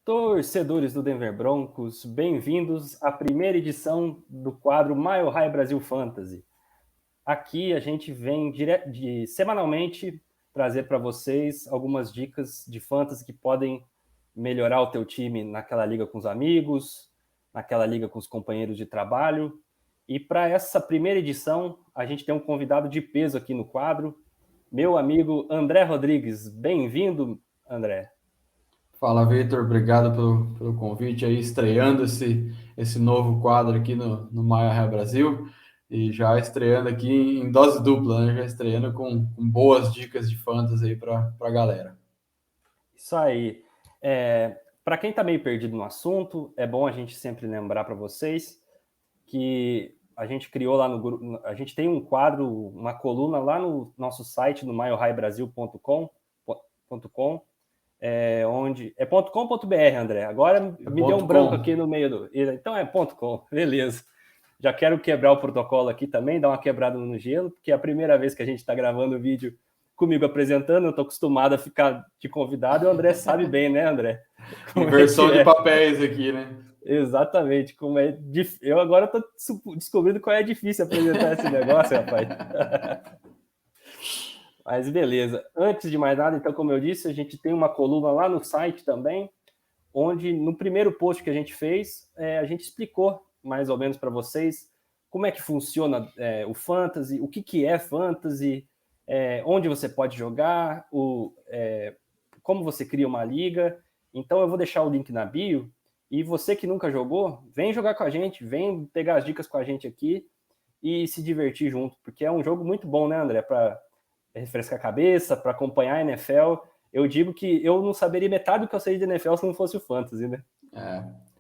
Torcedores do Denver Broncos, bem-vindos à primeira edição do quadro Mile High Brasil Fantasy. Aqui a gente vem semanalmente trazer para vocês algumas dicas de fantasy que podem melhorar o teu time naquela liga com os amigos, naquela liga com os companheiros de trabalho. E para essa primeira edição, a gente tem um convidado de peso aqui no quadro, meu amigo André Rodrigues. Bem-vindo, André. Fala, Vitor, obrigado pelo convite aí, estreando esse novo quadro aqui no Mile Brasil e já estreando aqui em dose dupla, né? Já estreando com boas dicas de fantasy aí para a galera. Isso aí. Para quem está meio perdido no assunto, é bom a gente sempre lembrar para vocês que a gente criou lá no grupo, a gente tem um quadro, uma coluna lá no nosso site, no milehighbrasil.com, onde é .com.br, André. Agora me deu um branco aqui no meio do. Então é .com, beleza. Já quero quebrar o protocolo aqui também, dar uma quebrada no gelo, porque é a primeira vez que a gente está gravando o vídeo comigo apresentando, eu estou acostumado a ficar de convidado, e o André sabe bem, né, André? Inversão de papéis aqui, né? Exatamente, como é difícil. Eu agora estou descobrindo qual é difícil apresentar esse negócio, rapaz. Mas beleza. Antes de mais nada, então, como eu disse, a gente tem uma coluna lá no site também, onde no primeiro post que a gente fez, a gente explicou mais ou menos para vocês como é que funciona o fantasy, o que é fantasy, onde você pode jogar, como você cria uma liga. Então eu vou deixar o link na bio, e você que nunca jogou, vem jogar com a gente, vem pegar as dicas com a gente aqui e se divertir junto, porque é um jogo muito bom, né, André, para refrescar a cabeça, para acompanhar a NFL. Eu digo que eu não saberia metade do que eu sei de NFL se não fosse o fantasy, né?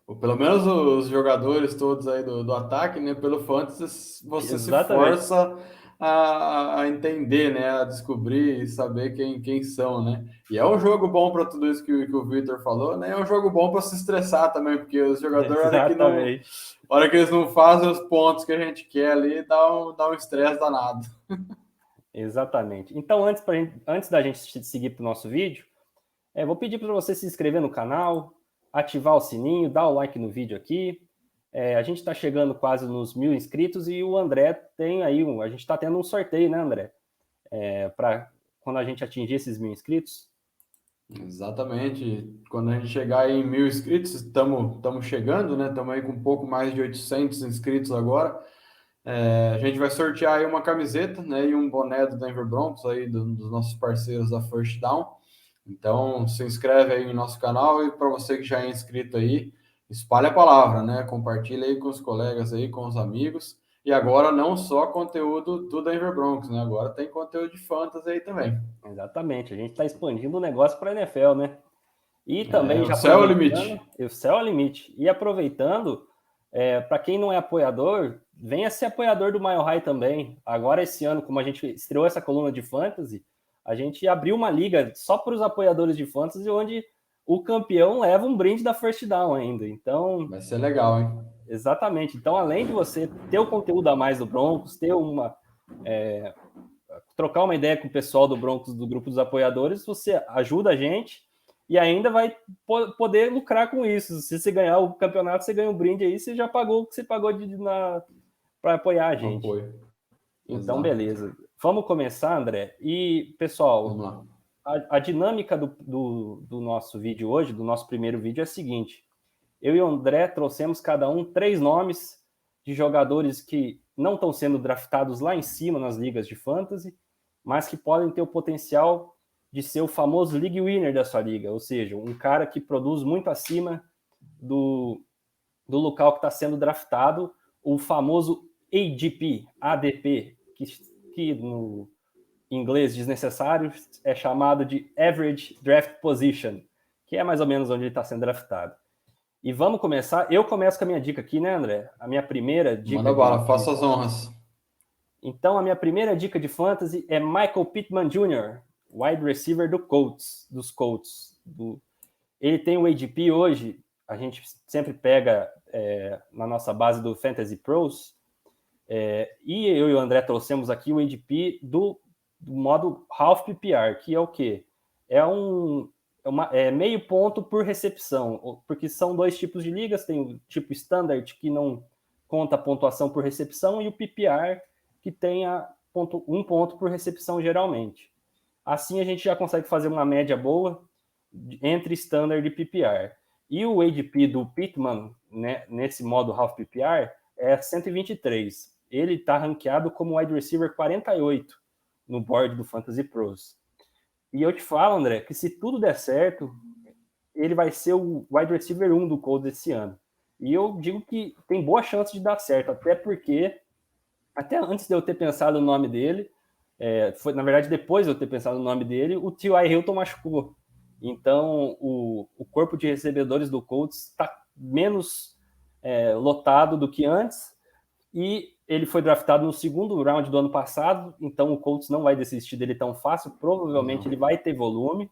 Ou pelo menos os jogadores todos aí do ataque, né? Pelo fantasy você se Exatamente. força a entender, né? A descobrir e saber quem são, né? E é um jogo bom para tudo isso que o Victor falou, né? É um jogo bom para se estressar também, porque os jogadores, Exatamente. hora que eles não fazem os pontos que a gente quer ali, dá um estresse danado. Exatamente. Então, antes da gente seguir para o nosso vídeo, vou pedir para você se inscrever no canal, ativar o sininho, dar o like no vídeo aqui. A gente está chegando quase nos 1.000 inscritos e o André tem aí, a gente está tendo um sorteio, né, André? Para quando a gente atingir esses 1.000 inscritos. Exatamente. Quando a gente chegar em 1.000 inscritos, estamos chegando, né? Estamos aí com um pouco mais de 800 inscritos agora. A gente vai sortear aí uma camiseta, né, e um boné do Denver Broncos aí dos nossos parceiros da First Down. Então, se inscreve aí no nosso canal e para você que já é inscrito aí, espalha a palavra, né? Compartilha aí com os colegas aí, com os amigos. E agora não só conteúdo do Denver Broncos, né? Agora tem conteúdo de fantasy aí também. Exatamente. A gente está expandindo o negócio para a NFL, né? E também O já céu é o aproveitando, limite. o céu é o limite. E aproveitando, para quem não é apoiador, venha ser apoiador do Mile High também. Agora, esse ano, como a gente estreou essa coluna de fantasy, a gente abriu uma liga só para os apoiadores de fantasy, onde o campeão leva um brinde da First Down ainda. Então, Vai ser legal, hein? exatamente. Então, além de você ter o conteúdo a mais do Broncos, trocar uma ideia com o pessoal do Broncos, do grupo dos apoiadores, você ajuda a gente e ainda vai poder lucrar com isso. Se você ganhar o campeonato, você ganha um brinde aí, você já pagou o que você pagou para apoiar a gente. Apoio. Então, Exato. beleza. Vamos começar, André? E, Vamos pessoal, lá. a dinâmica do nosso vídeo hoje, do nosso primeiro vídeo, é a seguinte. Eu e o André trouxemos cada um 3 nomes de jogadores que não estão sendo draftados lá em cima nas ligas de fantasy, mas que podem ter o potencial de ser o famoso league winner da sua liga, ou seja, um cara que produz muito acima do local que está sendo draftado, o famoso ADP, que no inglês desnecessário é chamado de Average Draft Position, que é mais ou menos onde ele está sendo draftado. E vamos começar. Eu começo com a minha dica aqui, né, André? A minha primeira dica Manda bala, faça as honras. Então, a minha primeira dica de fantasy é Michael Pittman Jr., wide receiver dos Colts. Ele tem o ADP hoje, a gente sempre pega na nossa base do Fantasy Pros, e eu e o André trouxemos aqui o ADP do modo Half PPR, que é o quê? É um é meio ponto por recepção, porque são dois tipos de ligas, tem o tipo standard, que não conta a pontuação por recepção, e o PPR, que tem um ponto por recepção geralmente. Assim a gente já consegue fazer uma média boa entre standard e PPR. E o ADP do Pittman, né, nesse modo half PPR, é 123. Ele está ranqueado como wide receiver 48 no board do Fantasy Pros. E eu te falo, André, que se tudo der certo, ele vai ser o wide receiver 1 do Colts esse ano. E eu digo que tem boa chance de dar certo, até porque, até antes de eu ter pensado no nome dele, foi, na verdade, depois de eu ter pensado no nome dele, o T.Y. Hilton machucou. Então, o corpo de recebedores do Colts está menos lotado do que antes, e ele foi draftado no segundo round do ano passado, então o Colts não vai desistir dele tão fácil, provavelmente ele vai ter volume.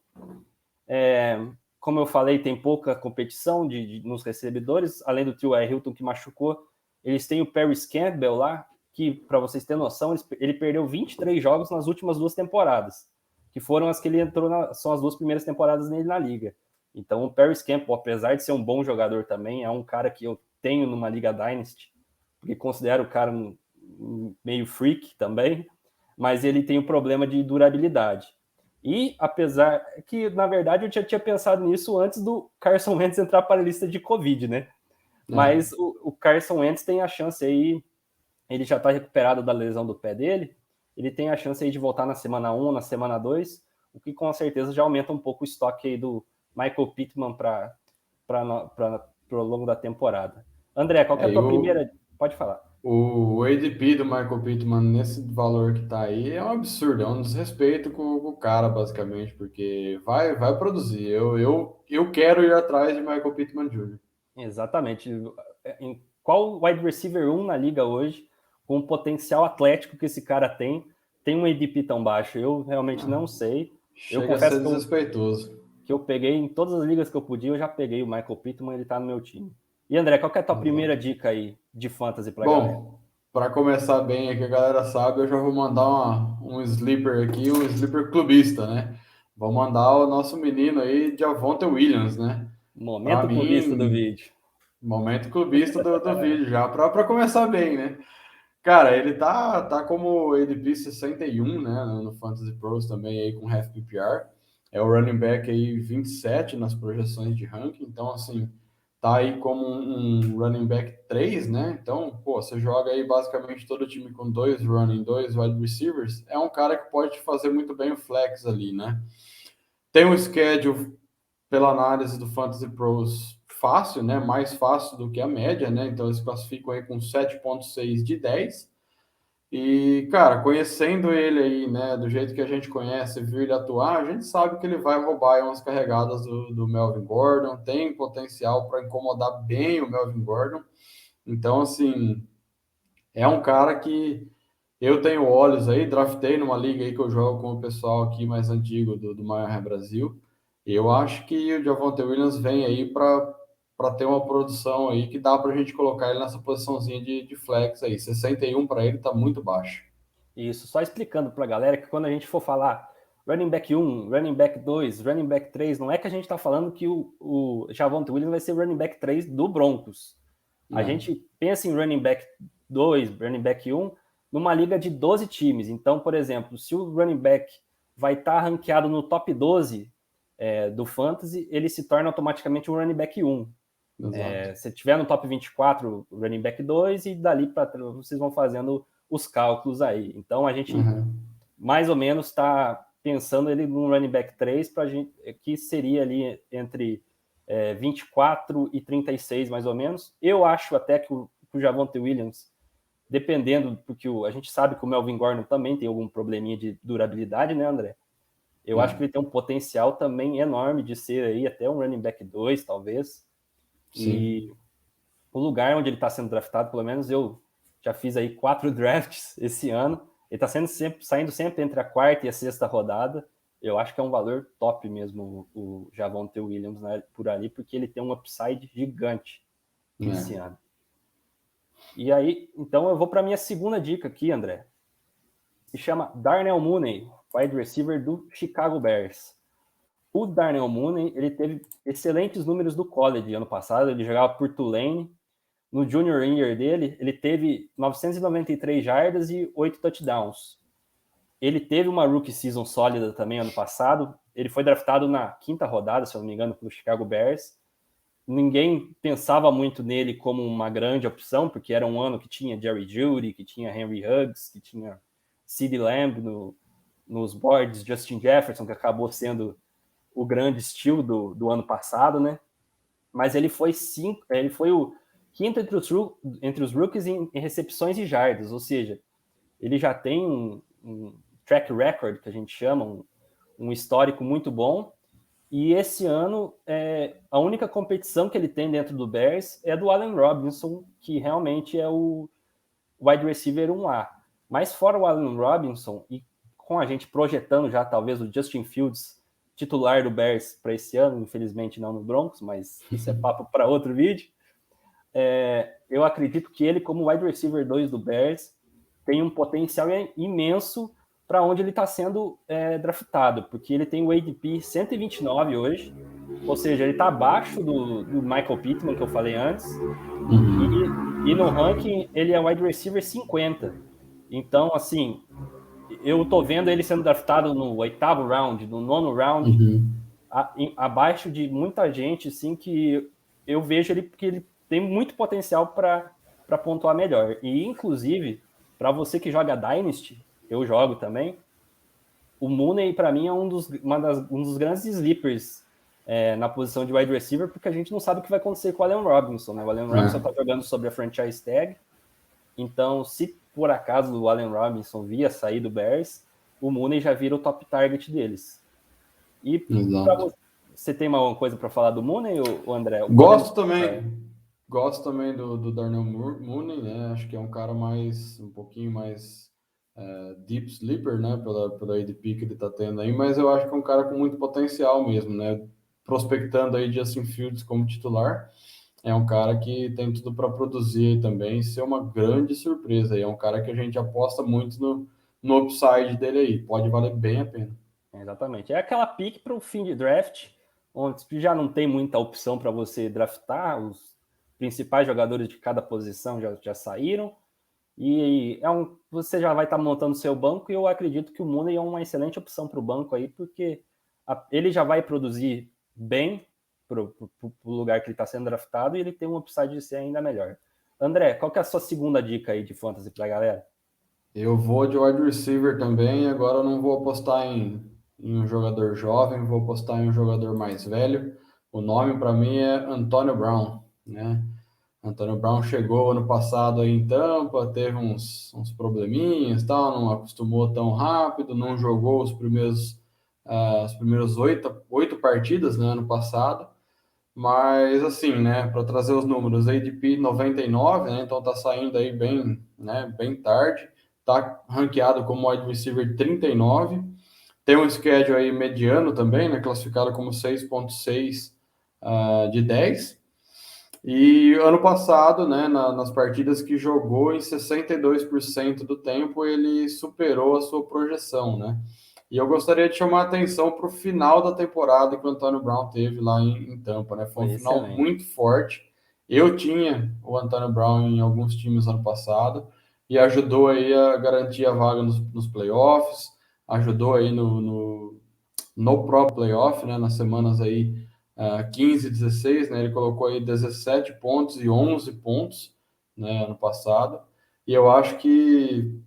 Como eu falei, tem pouca competição nos recebedores, além do T.Y. Hilton que machucou, eles têm o Paris Campbell lá, que, para vocês terem noção, ele perdeu 23 jogos nas últimas 2 temporadas, que foram as que ele entrou, são as 2 primeiras temporadas nele na liga. Então o Paris Campbell, apesar de ser um bom jogador também, é um cara que eu tenho numa liga Dynasty, porque considero o cara meio freak também, mas ele tem um problema de durabilidade. E apesar que, na verdade, eu já tinha pensado nisso antes do Carson Wentz entrar para a lista de Covid, né? Mas o Carson Wentz tem a chance aí, ele já está recuperado da lesão do pé dele, ele tem a chance aí de voltar na semana 1, na semana 2, o que com certeza já aumenta um pouco o estoque aí do Michael Pittman para o longo da temporada. André, qual que é a tua primeira? Pode falar. O ADP do Michael Pittman nesse valor que tá aí é um absurdo, é um desrespeito com o cara, basicamente, porque vai produzir. Eu quero ir atrás de Michael Pittman Jr. Exatamente. Em qual wide receiver 1 na liga hoje, com o potencial atlético que esse cara tem um ADP tão baixo? Eu realmente não sei. Eu Chega a confesso ser desrespeitoso. que eu peguei em todas as ligas que eu podia, eu já peguei o Michael Pittman, ele tá no meu time. E André, qual que é a tua primeira dica aí de fantasy pra galera? Bom, para começar bem aqui, a galera sabe, eu já vou mandar um sleeper aqui, um sleeper clubista, né? Vou mandar o nosso menino aí, Javonte Williams, né? Para Momento clubista do mim, vídeo. momento clubista do vídeo já, para começar bem, né? Cara, ele tá como ADP 61, né, no Fantasy Pros também aí com half PPR. É o running back aí 27 nas projeções de ranking, então assim, tá aí como um running back 3, né? Então, pô, você joga aí basicamente todo o time com 2 running, 2 wide receivers, é um cara que pode fazer muito bem o flex ali, né? Tem um schedule pela análise do Fantasy Pros fácil, né? Mais fácil do que a média, né? Então eles classificam aí com 7,6 de 10. E, cara, conhecendo ele aí, né, do jeito que a gente conhece, viu ele atuar, a gente sabe que ele vai roubar aí umas carregadas do Melvin Gordon, tem potencial para incomodar bem o Melvin Gordon. Então, assim, é um cara que eu tenho olhos aí, draftei numa liga aí que eu jogo com o pessoal aqui mais antigo do Maior Brasil. E eu acho que o Javonte Williams vem aí para ter uma produção aí que dá para a gente colocar ele nessa posiçãozinha de flex aí. 61 para ele tá muito baixo. Isso, só explicando pra galera que quando a gente for falar running back 1, running back 2, running back 3, não é que a gente tá falando que o Javonte Williams vai ser running back 3 do Broncos. A gente pensa em running back 2, running back 1, numa liga de 12 times. Então, por exemplo, se o running back vai estar ranqueado no top 12 do Fantasy, ele se torna automaticamente um running back 1. Se tiver no top 24, running back 2, e dali para vocês vão fazendo os cálculos aí. Então, a gente mais ou menos está pensando ele num running back 3, pra gente, que seria ali entre 24 e 36, mais ou menos. Eu acho até que o Javonte Williams, dependendo, porque a gente sabe que o Melvin Gordon também tem algum probleminha de durabilidade, né, André? Eu acho que ele tem um potencial também enorme de ser aí até um running back 2, talvez. Sim. E o lugar onde ele está sendo draftado, pelo menos eu já fiz aí 4 drafts esse ano. Ele está saindo sempre entre a quarta e a sexta rodada. Eu acho que é um valor top mesmo o Javonte Williams, né, por ali, porque ele tem um upside gigante esse ano. E aí, então eu vou para a minha segunda dica aqui, André. Se chama Darnell Mooney, wide receiver do Chicago Bears. O Darnell Mooney, ele teve excelentes números do college ano passado, ele jogava por Tulane. No junior year dele, ele teve 993 jardas e 8 touchdowns. Ele teve uma rookie season sólida também ano passado. Ele foi draftado na 5ª rodada, se eu não me engano, pelo Chicago Bears. Ninguém pensava muito nele como uma grande opção, porque era um ano que tinha Jerry Jeudy, que tinha Henry Huggs, que tinha CeeDee Lamb nos boards, Justin Jefferson, que acabou sendo o grande steal do ano passado, né? Mas ele foi o quinto entre os rookies em recepções e jardas, ou seja, ele já tem um track record, que a gente chama, um histórico muito bom, e esse ano, a única competição que ele tem dentro do Bears é do Allen Robinson, que realmente é o wide receiver 1A. Mas fora o Allen Robinson, e com a gente projetando já talvez o Justin Fields titular do Bears para esse ano, infelizmente não no Broncos, mas isso é papo para outro vídeo, eu acredito que ele, como wide receiver 2 do Bears, tem um potencial imenso para onde ele está sendo draftado, porque ele tem o ADP 129 hoje, ou seja, ele está abaixo do Michael Pittman, que eu falei antes, e no ranking ele é wide receiver 50. Então, assim, eu estou vendo ele sendo draftado no 8º round, no 9º round, abaixo de muita gente, assim, que eu vejo ele porque ele tem muito potencial para pontuar melhor. E, inclusive, para você que joga Dynasty, eu jogo também, o Mooney, para mim, é um dos grandes sleepers na posição de wide receiver, porque a gente não sabe o que vai acontecer com o Allen Robinson, né? O Allen Robinson está jogando sobre a franchise tag, então, se por acaso o Allen Robinson via sair do Bears, o Mooney já vira o top target deles. E para você tem uma coisa para falar do Mooney, ou André? Gosto também do Darnell Mooney, né? Acho que é um cara um pouquinho mais deep sleeper, né? Pela ADP que ele tá tendo aí, mas eu acho que é um cara com muito potencial mesmo, né? Prospectando aí Justin Fields como titular, é um cara que tem tudo para produzir aí também, ser uma grande surpresa. E é um cara que a gente aposta muito no upside dele aí, pode valer bem a pena. Exatamente. É aquela pick para o fim de draft, onde já não tem muita opção para você draftar, os principais jogadores de cada posição já saíram, e você já vai estar montando seu banco, e eu acredito que o Mooney é uma excelente opção para o banco aí, porque ele já vai produzir bem para o lugar que ele está sendo draftado, e ele tem um upside de ser ainda melhor. André, qual que é a sua segunda dica aí de fantasy para a galera? Eu vou de wide receiver também, agora eu não vou apostar em um jogador jovem, vou apostar em um jogador mais velho. O nome para mim é Antonio Brown, né? Antonio Brown chegou ano passado aí em Tampa, teve uns probleminhas, tal, não acostumou tão rápido, não jogou as primeiras 8 partidas, né, ano passado. Mas assim, né, para trazer os números, ADP 99, né, então tá saindo aí bem, né, bem tarde, tá ranqueado como wide receiver 39, tem um schedule aí mediano também, né, classificado como 6.6 de 10. E ano passado, né, nas partidas que jogou, em 62% do tempo, ele superou a sua projeção, né? E eu gostaria de chamar a atenção para o final da temporada que o Antonio Brown teve lá em Tampa, né? Foi um final muito forte. Eu tinha o Antonio Brown em alguns times ano passado e ajudou aí a garantir a vaga nos playoffs, ajudou aí no próprio playoff, né? Nas semanas aí 15 e 16, né? Ele colocou aí 17 pontos e 11 pontos, né, ano passado. E eu acho que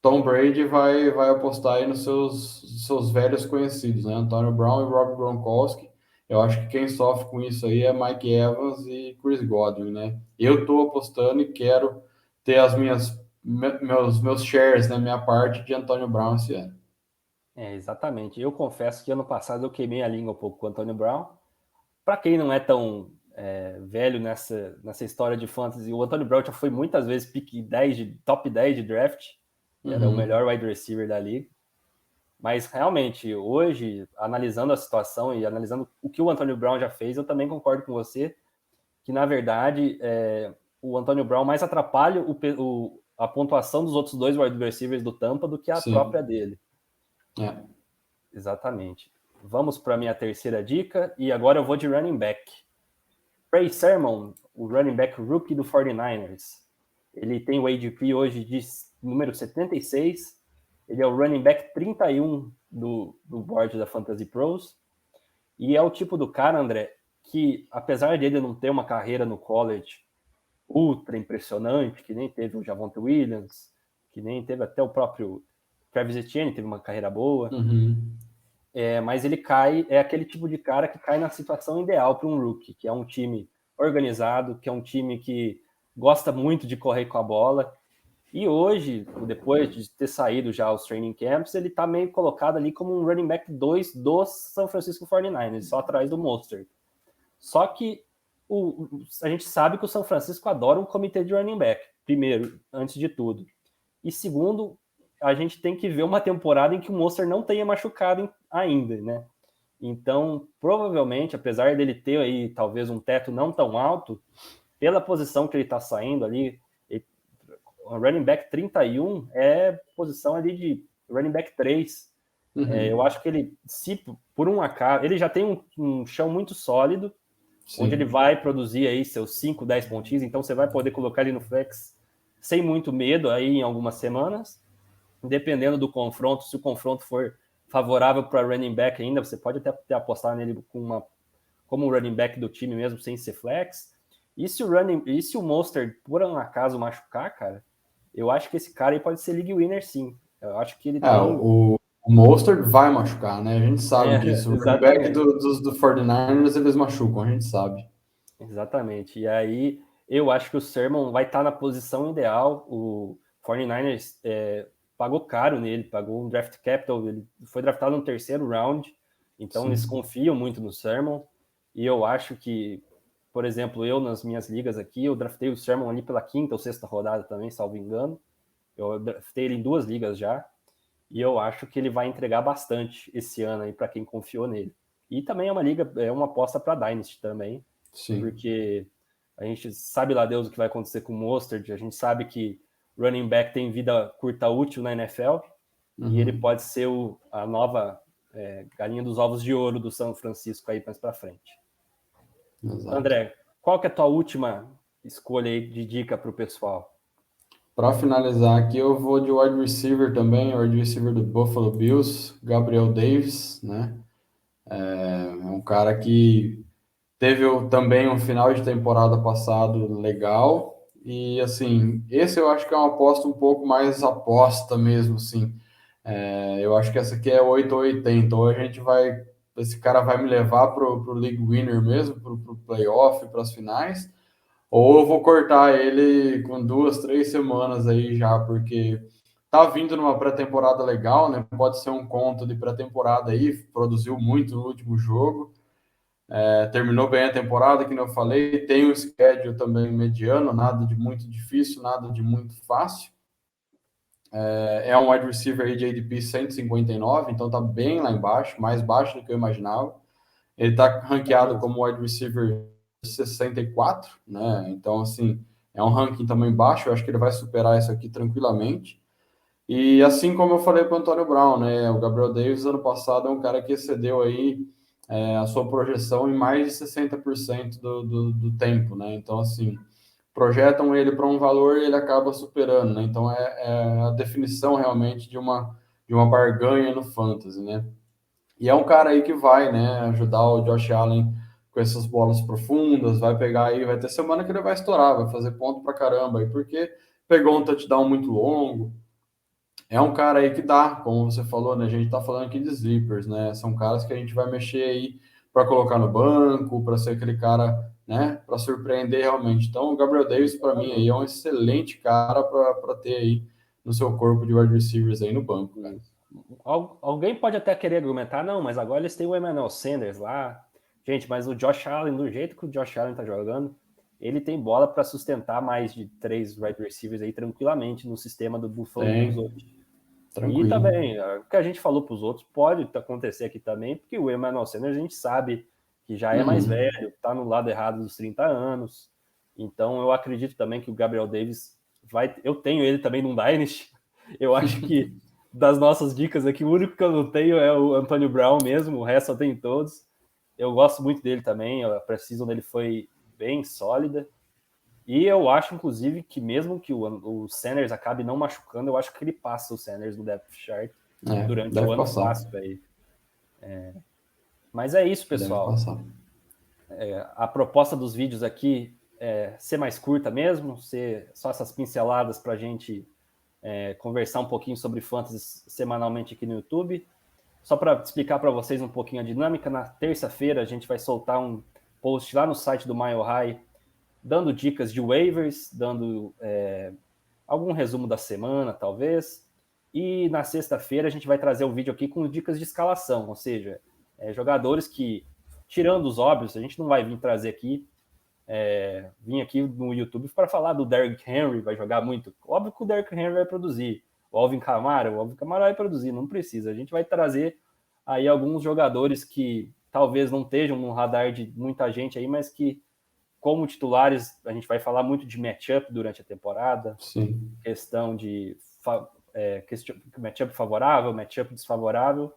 Tom Brady vai apostar aí nos seus velhos conhecidos, né? Antonio Brown e Rob Gronkowski. Eu acho que quem sofre com isso aí é Mike Evans e Chris Godwin, né? Eu estou apostando e quero ter meus shares, né, minha parte de Antonio Brown esse ano. Exatamente. Eu confesso que ano passado eu queimei a língua um pouco com o Antonio Brown. Para quem não é tão velho nessa história de fantasy, o Antonio Brown já foi muitas vezes top 10 de draft, era o melhor wide receiver da liga. Mas realmente, hoje, analisando a situação e analisando o que o Antonio Brown já fez, eu também concordo com você que, na verdade, o Antonio Brown mais atrapalha a pontuação dos outros dois wide receivers do Tampa do que a própria dele. É. Exatamente. Vamos para a minha terceira dica, e agora eu vou de running back. Trey Sermon, o running back rookie do 49ers. Ele tem o ADP hoje de número 76, ele é o running back 31 do board da Fantasy Pros, e é o tipo do cara, André, que apesar dele não ter uma carreira no college ultra impressionante, que nem teve o Javonte Williams, que nem teve até o próprio Travis Etienne, teve uma carreira boa, mas ele é aquele tipo de cara que cai na situação ideal para um rookie, que é um time organizado, que é um time que gosta muito de correr com a bola. E hoje, depois de ter saído já os training camps, ele está meio colocado ali como um running back 2 do San Francisco 49ers, só atrás do Mostert. Só que a gente sabe que o São Francisco adora um comitê de running back, primeiro, antes de tudo. E segundo, a gente tem que ver uma temporada em que o Mostert não tenha machucado ainda, né? Então, provavelmente, apesar dele ter aí talvez um teto não tão alto, pela posição que ele está saindo ali, o running back 31 é posição ali de running back 3. Eu acho que ele, se por um acaso, ele já tem um chão muito sólido, sim, onde ele vai produzir aí seus 5, 10 pontinhos, então você vai poder colocar ele no flex sem muito medo aí em algumas semanas, dependendo do confronto, se o confronto for favorável para running back ainda, você pode até apostar nele como um running back do time mesmo, sem ser flex. E se o Mostert, por um acaso, machucar, cara, eu acho que esse cara aí pode ser league winner, sim. Eu acho que ele tem... O Mostert vai machucar, né? A gente sabe disso. O running back do 49ers, eles machucam, a gente sabe. Exatamente. E aí, eu acho que o Sermon vai estar na posição ideal. O 49ers pagou caro nele, pagou um draft capital, ele foi draftado no terceiro round, então sim, eles confiam muito no Sermon. E eu acho que, por exemplo, eu nas minhas ligas aqui, eu draftei o Sermon ali pela 5ª ou 6ª rodada também, salvo engano. Eu draftei ele em 2 ligas já. E eu acho que ele vai entregar bastante esse ano aí para quem confiou nele. E também é uma aposta para Dynasty também. Sim. Porque a gente sabe lá Deus o que vai acontecer com o Mostert, a gente sabe que running back tem vida curta útil na NFL, e ele pode ser a nova galinha dos ovos de ouro do São Francisco aí mais para frente. Exato. André, qual que é a tua última escolha aí de dica para o pessoal? Para finalizar aqui, eu vou de wide receiver também, wide receiver do Buffalo Bills, Gabriel Davis, né? É um cara que teve também um final de temporada passado legal, e assim, esse eu acho que é uma aposta um pouco mais aposta mesmo, assim. Eu acho que essa aqui é 8 ou 80, ou esse cara vai me levar pro League Winner mesmo, pro playoff, para as finais, ou eu vou cortar ele com 2, 3 semanas aí já, porque tá vindo numa pré-temporada legal, né? Pode ser um conto de pré-temporada aí, produziu muito no último jogo, terminou bem a temporada, que eu falei, tem um schedule também mediano, nada de muito difícil, nada de muito fácil. É um wide receiver aí de ADP 159, então tá bem lá embaixo, mais baixo do que eu imaginava. Ele tá ranqueado como wide receiver 64, né? Então, assim, é um ranking também baixo, eu acho que ele vai superar isso aqui tranquilamente. E assim como eu falei para o Antônio Brown, né? O Gabriel Davis, ano passado, é um cara que excedeu aí a sua projeção em mais de 60% do tempo, né? Então, assim, projetam ele para um valor e ele acaba superando, né? Então, é a definição realmente de uma barganha no fantasy, né? E é um cara aí que vai, né, ajudar o Josh Allen com essas bolas profundas, vai pegar aí, vai ter semana que ele vai estourar, vai fazer ponto pra caramba aí, porque pegou um touchdown muito longo. É um cara aí que dá, como você falou, né? A gente tá falando aqui de sleepers, né? São caras que a gente vai mexer aí para colocar no banco, para ser aquele cara, né, para surpreender realmente. Então, o Gabriel Davis, para mim, aí é um excelente cara para ter aí no seu corpo de wide receivers aí no banco, cara. Alguém pode até querer argumentar, não, mas agora eles têm o Emmanuel Sanders lá. Gente, mas o Josh Allen, do jeito que o Josh Allen tá jogando, ele tem bola para sustentar mais de 3 wide receivers aí tranquilamente no sistema do Buffalo Bills hoje. Tranquilo. E também, o que a gente falou para os outros pode acontecer aqui também, porque o Emmanuel Sanders a gente sabe que já é mais velho, tá no lado errado dos 30 anos. Então eu acredito também que o Gabriel Davis eu tenho ele também num Dynasty. Eu acho que das nossas dicas aqui, o único que eu não tenho é o Antônio Brown mesmo, o resto eu tenho todos. Eu gosto muito dele também, a precisão dele foi bem sólida. E eu acho, inclusive, que mesmo que o Sanders acabe não machucando, eu acho que ele passa o Sanders no depth chart durante o deve ano passar. fácil aí. Mas é isso, Deve pessoal. passar. A proposta dos vídeos aqui é ser mais curta mesmo, ser só essas pinceladas para a gente conversar um pouquinho sobre fantasy semanalmente aqui no YouTube. Só para explicar para vocês um pouquinho a dinâmica, na terça-feira a gente vai soltar um post lá no site do Mile High, dando dicas de waivers, dando algum resumo da semana, talvez. E na sexta-feira a gente vai trazer um vídeo aqui com dicas de escalação, ou seja, jogadores que, tirando os óbvios, a gente não vai vir trazer aqui, vim aqui no YouTube para falar do Derrick Henry, vai jogar muito. Óbvio que o Derrick Henry vai produzir. O Alvin Kamara vai produzir, não precisa. A gente vai trazer aí alguns jogadores que talvez não estejam no radar de muita gente aí, mas que, como titulares, a gente vai falar muito de matchup durante a temporada. Sim. Questão de matchup favorável, matchup desfavorável.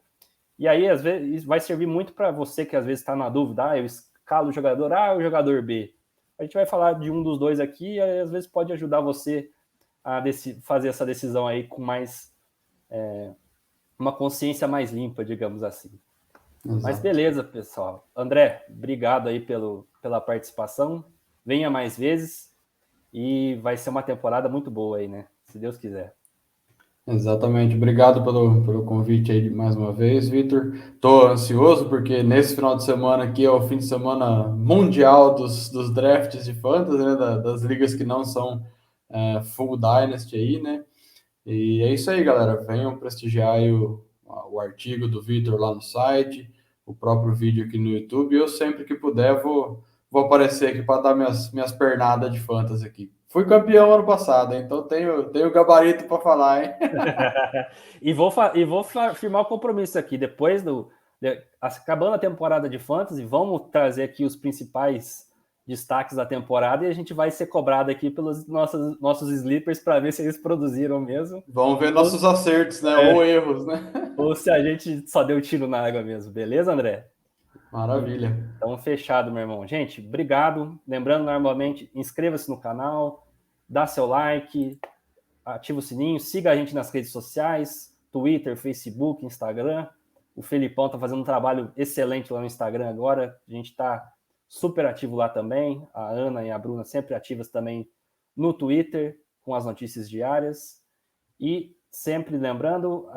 E aí, às vezes, vai servir muito para você que às vezes está na dúvida, eu escalo o jogador A ou o jogador B. A gente vai falar de um dos dois aqui e às vezes pode ajudar você a fazer essa decisão aí com mais uma consciência mais limpa, digamos assim. Exato. Mas beleza, pessoal. André, obrigado aí pela participação. Venha mais vezes e vai ser uma temporada muito boa aí, né? Se Deus quiser. Exatamente. Obrigado pelo convite aí mais uma vez, Vitor. Estou ansioso porque nesse final de semana aqui é o fim de semana mundial dos drafts de fantasy, né? Das ligas que não são full dynasty aí, né? E é isso aí, galera. Venham prestigiar aí o artigo do Vitor lá no site, o próprio vídeo aqui no YouTube. Eu sempre que puder vou aparecer aqui para dar minhas pernadas de fantasy aqui. Fui campeão ano passado, então tenho gabarito para falar, hein? E vou firmar o compromisso aqui. Depois acabando a temporada de fantasy, vamos trazer aqui os principais destaques da temporada e a gente vai ser cobrado aqui pelos nossos sleepers para ver se eles produziram mesmo. Vamos ver nossos acertos, né? Ou erros, né? Ou se a gente só deu tiro na água mesmo. Beleza, André? Maravilha. Então, fechado, meu irmão. Gente, obrigado. Lembrando, normalmente, inscreva-se no canal, dá seu like, ativa o sininho, siga a gente nas redes sociais, Twitter, Facebook, Instagram. O Felipão está fazendo um trabalho excelente lá no Instagram agora. A gente está super ativo lá também. A Ana e a Bruna sempre ativas também no Twitter, com as notícias diárias. E sempre lembrando,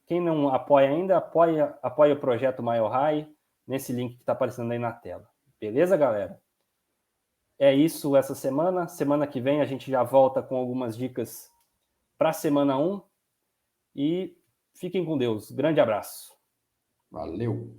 quem não apoia ainda, apoia o projeto Mile High, nesse link que está aparecendo aí na tela. Beleza, galera? É isso essa semana. Semana que vem a gente já volta com algumas dicas para a semana 1. E fiquem com Deus. Grande abraço. Valeu.